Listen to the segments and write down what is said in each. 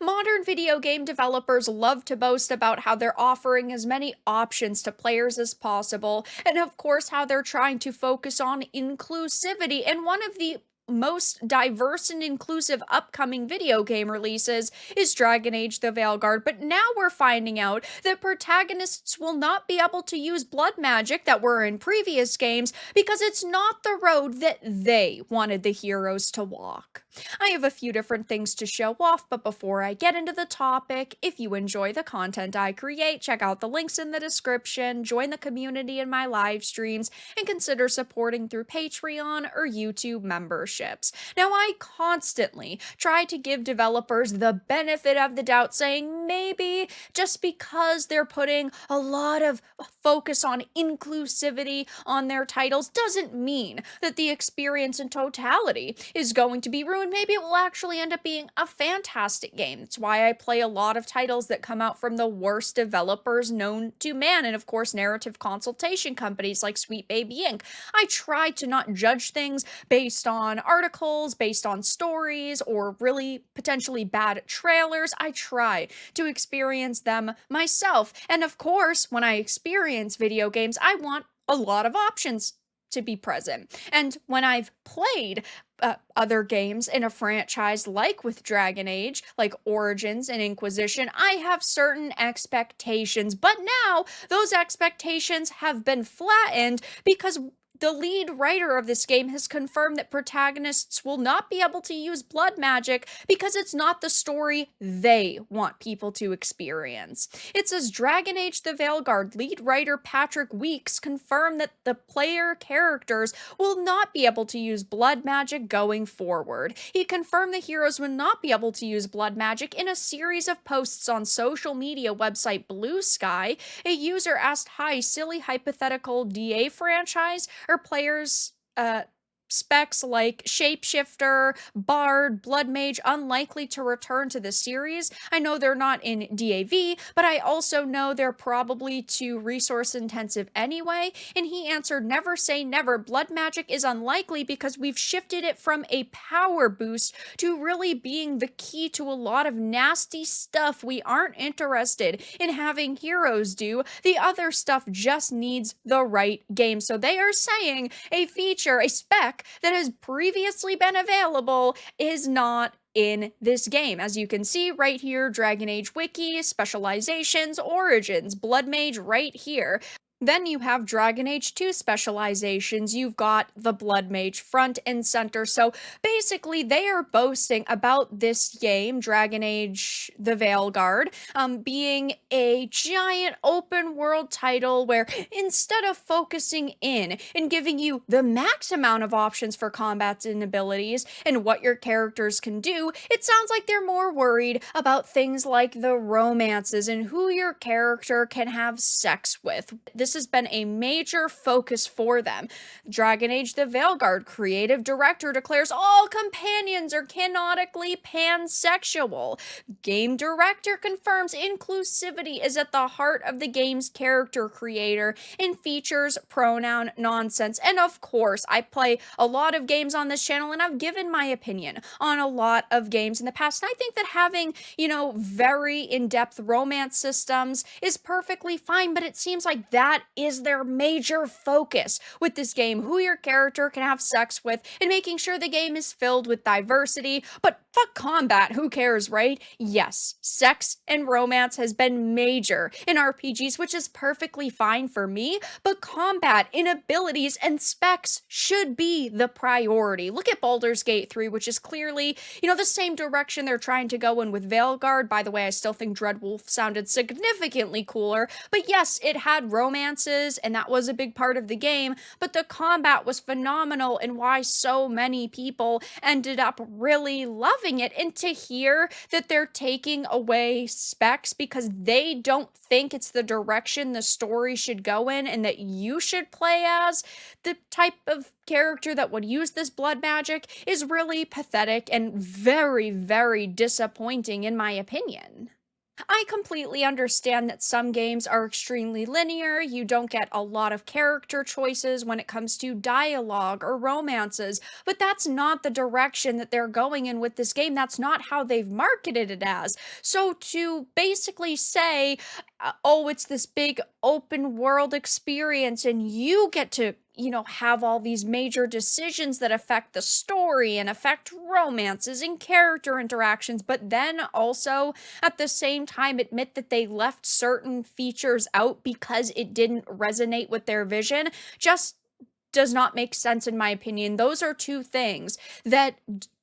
Modern video game developers love to boast about how they're offering as many options to players as possible, and of course, how they're trying to focus on inclusivity. And one of the most diverse and inclusive upcoming video game releases is Dragon Age the Veilguard. But now we're finding out that protagonists will not be able to use blood magic that were in previous games because it's not the road that they wanted the heroes to walk. I have a few different things to show off, but before I get into the topic, if you enjoy the content I create, check out the links in the description, join the community in my live streams, and consider supporting through Patreon or YouTube memberships. Now, I constantly try to give developers the benefit of the doubt, saying maybe just because they're putting a lot of focus on inclusivity on their titles doesn't mean that the experience in totality is going to be ruined. Maybe it will actually end up being a fantastic game. That's why I play a lot of titles that come out from the worst developers known to man, and of course narrative consultation companies like Sweet Baby Inc. I try to not judge things based on articles, based on stories, or really potentially bad trailers. I try to experience them myself. And of course, when I experience video games, I want a lot of options to be present. And when I've played other games in a franchise like with Dragon Age, like Origins and Inquisition, I have certain expectations. But now those expectations have been flattened because the lead writer of this game has confirmed that protagonists will not be able to use blood magic because it's not the story they want people to experience. It says Dragon Age the Veilguard lead writer Patrick Weeks confirmed that the player characters will not be able to use blood magic going forward. He confirmed the heroes would not be able to use blood magic in a series of posts on social media website Blue Sky. A user asked, "Hi, silly hypothetical DA franchise? Are players specs like Shapeshifter, Bard, Blood Mage unlikely to return to the series? I know they're not in DAV, but I also know they're probably too resource intensive anyway." And he answered, "Never say never. Blood magic is unlikely because we've shifted it from a power boost to really being the key to a lot of nasty stuff we aren't interested in having heroes do. The other stuff just needs the right game." So they are saying a feature, a spec that has previously been available is not in this game. As you can see right here, Dragon Age Wiki, Specializations, Origins, Blood Mage right here. Then you have Dragon Age 2 specializations. You've got the Blood Mage front and center. So basically, they are boasting about this game, Dragon Age the Veilguard, being a giant open world title where instead of focusing in and giving you the max amount of options for combats and abilities and what your characters can do, it sounds like they're more worried about things like the romances and who your character can have sex with. This has been a major focus for them. Dragon Age the Veilguard creative director declares all companions are canonically pansexual. Game director confirms inclusivity is at the heart of the game's character creator and features pronoun nonsense. And of course, I play a lot of games on this channel and I've given my opinion on a lot of games in the past. And I think that having, very in-depth romance systems is perfectly fine, but it seems like that is their major focus with this game, who your character can have sex with, and making sure the game is filled with diversity. But fuck combat, who cares, right? Yes, sex and romance has been major in RPGs, which is perfectly fine for me, but combat and abilities and specs should be the priority. Look at Baldur's Gate 3, which is clearly, the same direction they're trying to go in with Veilguard. By the way, I still think Dreadwolf sounded significantly cooler, but yes, it had romances, and that was a big part of the game, but the combat was phenomenal, and why so many people ended up really loving it. And to hear that they're taking away specs because they don't think it's the direction the story should go in, and that you should play as the type of character that would use this blood magic, is really pathetic and very, very disappointing in my opinion. I completely understand that some games are extremely linear. You don't get a lot of character choices when it comes to dialogue or romances, but that's not the direction that they're going in with this game. That's not how they've marketed it as. So to basically say, oh, it's this big open world experience and you get to have all these major decisions that affect the story and affect romances and character interactions, but then also at the same time admit that they left certain features out because it didn't resonate with their vision just does not make sense in my opinion. Those are two things that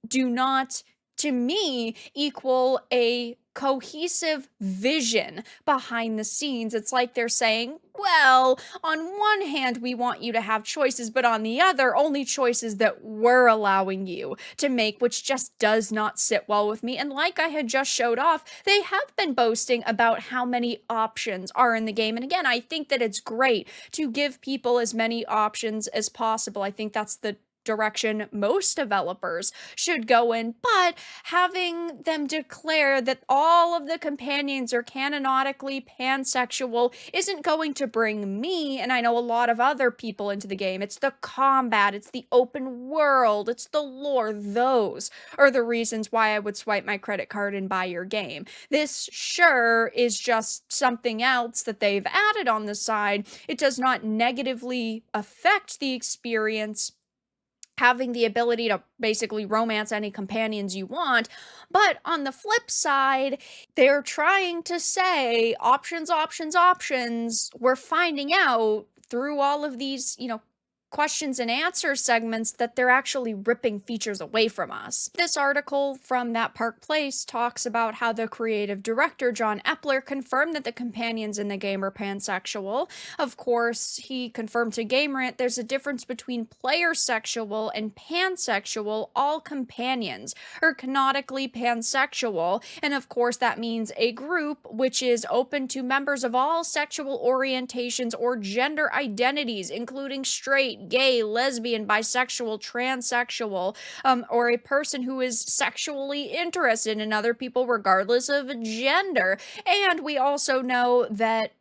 do not, to me, equal a cohesive vision behind the scenes. It's like they're saying, well, on one hand, we want you to have choices, but on the other, only choices that we're allowing you to make, which just does not sit well with me. And like I had just showed off, they have been boasting about how many options are in the game. And again, I think that it's great to give people as many options as possible. I think that's the direction most developers should go in, but having them declare that all of the companions are canonically pansexual isn't going to bring me, and I know a lot of other people, into the game. It's the combat, it's the open world, it's the lore. Those are the reasons why I would swipe my credit card and buy your game. This sure is just something else that they've added on the side. It does not negatively affect the experience, having the ability to basically romance any companions you want. But on the flip side, they're trying to say options, options, options. We're finding out through all of these, questions and answer segments that they're actually ripping features away from us. This article from That Park Place talks about how the creative director, John Epler, confirmed that the companions in the game are pansexual. Of course, he confirmed to GameRant there's a difference between player sexual and pansexual. All companions are canonically pansexual, and of course that means a group which is open to members of all sexual orientations or gender identities, including straight, gay, lesbian, bisexual, transsexual, or a person who is sexually interested in other people regardless of gender. And we also know that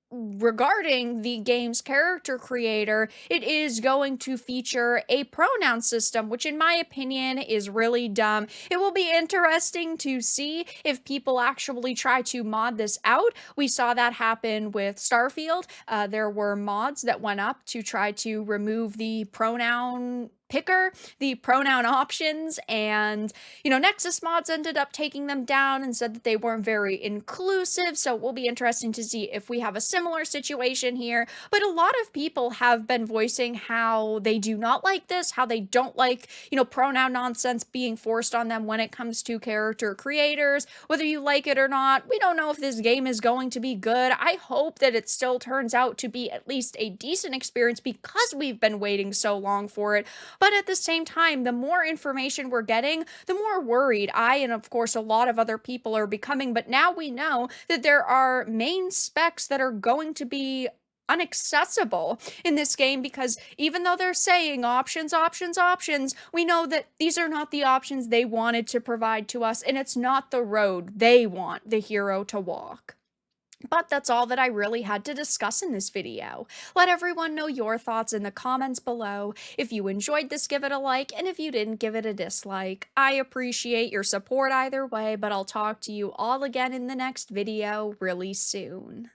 regarding the game's character creator, it is going to feature a pronoun system, which in my opinion is really dumb. It will be interesting to see if people actually try to mod this out. We saw that happen with Starfield. There were mods that went up to try to remove the pronoun picker, the pronoun options, and Nexus mods ended up taking them down and said that they weren't very inclusive. So it will be interesting to see if we have a similar situation here. But a lot of people have been voicing how they do not like this, how they don't like pronoun nonsense being forced on them when it comes to character creators. Whether you like it or not, we don't know if this game is going to be good. I hope that it still turns out to be at least a decent experience because we've been waiting so long for it. But at the same time, the more information we're getting, the more worried I, and of course a lot of other people, are becoming. But now we know that there are main specs that are going to be unaccessible in this game, because even though they're saying options, options, options, we know that these are not the options they wanted to provide to us, and it's not the road they want the hero to walk. But that's all that I really had to discuss in this video. Let everyone know your thoughts in the comments below. If you enjoyed this, give it a like, and if you didn't, give it a dislike. I appreciate your support either way, but I'll talk to you all again in the next video really soon.